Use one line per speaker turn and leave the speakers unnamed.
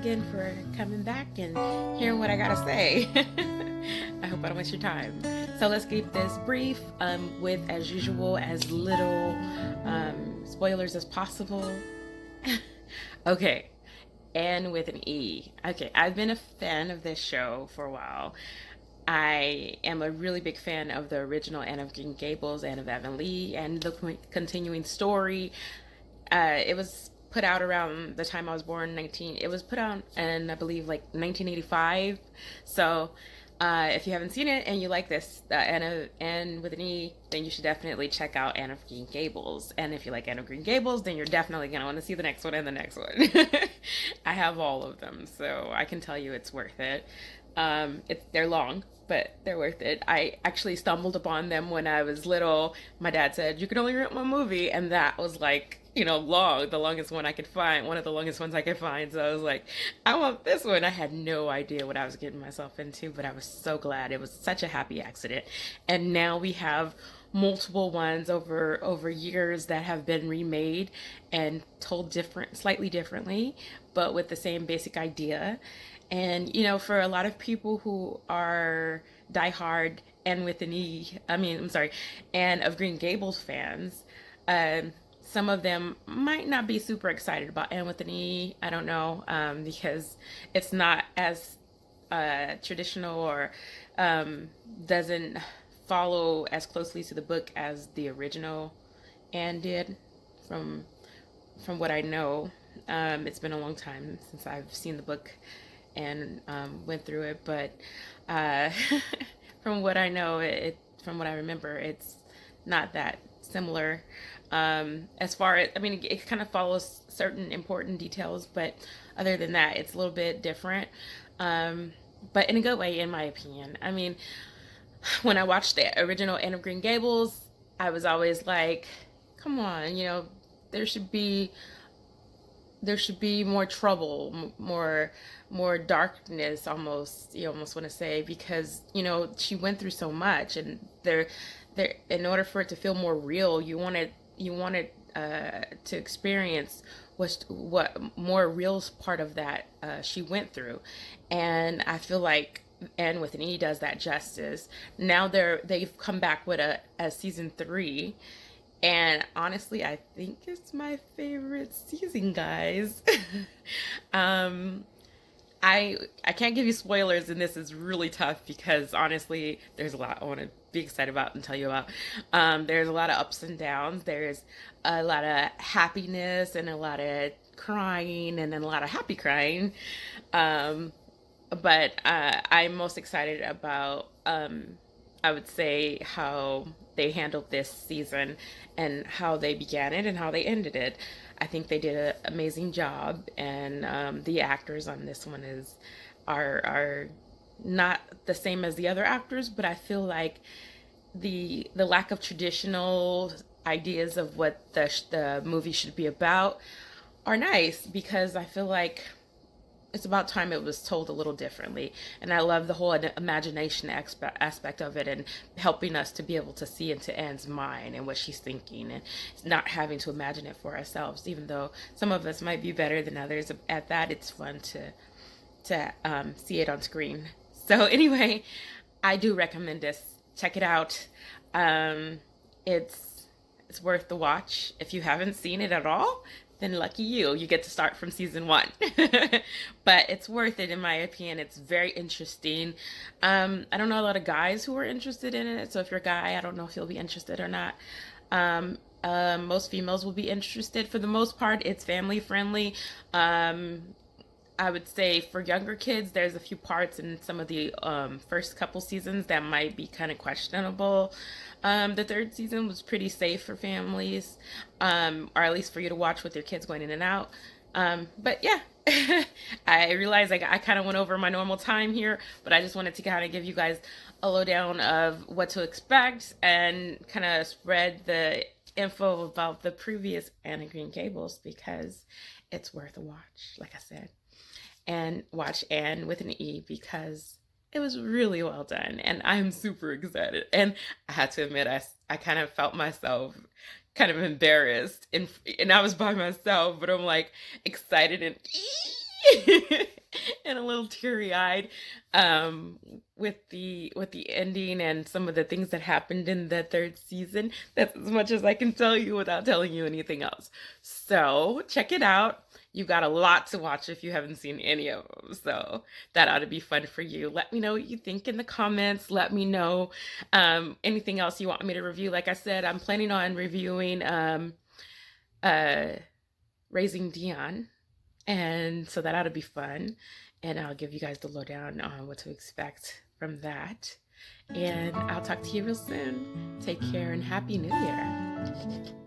again for coming back and hearing what I gotta say. I hope I don't waste your time. So let's keep this brief, with, as usual, as little spoilers as possible. Okay, and with an E. Okay, I've been a fan of this show for a while. I am a really big fan of the original Anne of Green Gables, Anne of Avonlea, and the continuing story. It was put out around the time I was born, 19. It was put out in, I believe, like 1985. So if you haven't seen it and you like this Anne with an E, then you should definitely check out Anne of Green Gables. And if you like Anne of Green Gables, then you're definitely gonna want to see the next one and the next one. I have all of them, so I can tell you it's worth it. They're long, but they're worth it. I actually stumbled upon them when I was little. My dad said you could only rent one movie, and that was like, long, the longest one I could find, one of the longest ones I could find. So I was like, I want this one. I had no idea what I was getting myself into, but I was so glad. It was such a happy accident. And now we have multiple ones over years that have been remade and told slightly differently, but with the same basic idea. And for a lot of people who are diehard and with an E, I'm sorry, and of Green Gables fans, some of them might not be super excited about Anne with an E. I don't know, because it's not as traditional, or doesn't follow as closely to the book as the original Anne did. From what I know, it's been a long time since I've seen the book and went through it, but uh, from what I know, from what I remember, it's not that similar. As far as, it kind of follows certain important details, but other than that, it's a little bit different. But in a good way, in my opinion. When I watched the original Anne of Green Gables, I was always like, come on, there should be more trouble, more darkness, almost, you almost want to say, because she went through so much, and there in order for it to feel more real, you wanted to experience what more real part of that she went through. And I feel like Anne with an E does that justice. Now they've come back with a season 3, and honestly, I think it's my favorite season, guys. um, I can't give you spoilers, and this is really tough because honestly, there's a lot I want to be excited about and tell you about. There's a lot of ups and downs. There's a lot of happiness and a lot of crying, and then a lot of happy crying. Um, but I'm most excited about, I would say, how they handled this season and how they began it and how they ended it. I think they did an amazing job, and the actors on this one are not the same as the other actors, but I feel like the lack of traditional ideas of what the movie should be about are nice, because I feel like it's about time it was told a little differently. And I love the whole imagination aspect of it, and helping us to be able to see into Anne's mind and what she's thinking, and not having to imagine it for ourselves, even though some of us might be better than others at that. It's fun to see it on screen. So anyway, I do recommend this. Check it out. Um, it's worth the watch. If you haven't seen it at all, then lucky you. You get to start from season 1. But it's worth it, in my opinion. It's very interesting. I don't know a lot of guys who are interested in it, so if you're a guy, I don't know if you'll be interested or not. Most females will be interested. For the most part, it's family friendly. I would say for younger kids, there's a few parts in some of the first couple seasons that might be kind of questionable. The third season was pretty safe for families, or at least for you to watch with your kids going in and out. But yeah, I realize I kind of went over my normal time here, but I just wanted to kind of give you guys a lowdown of what to expect, and kind of spread the info about the previous Anne of Green Gables, because it's worth a watch, like I said. And watch Anne with an E, because it was really well done, and I'm super excited. And I had to admit, I kind of felt myself kind of embarrassed, and I was by myself, but I'm like excited and and a little teary-eyed um with the ending and some of the things that happened in the third season. That's as much as I can tell you without telling you anything else. So check it out. You've got a lot to watch if you haven't seen any of them. So that ought to be fun for you. Let me know what you think in the comments. Let me know anything else you want me to review. Like I said, I'm planning on reviewing uh Raising Dion. And so that ought to be fun. And I'll give you guys the lowdown on what to expect from that. And I'll talk to you real soon. Take care and Happy New Year.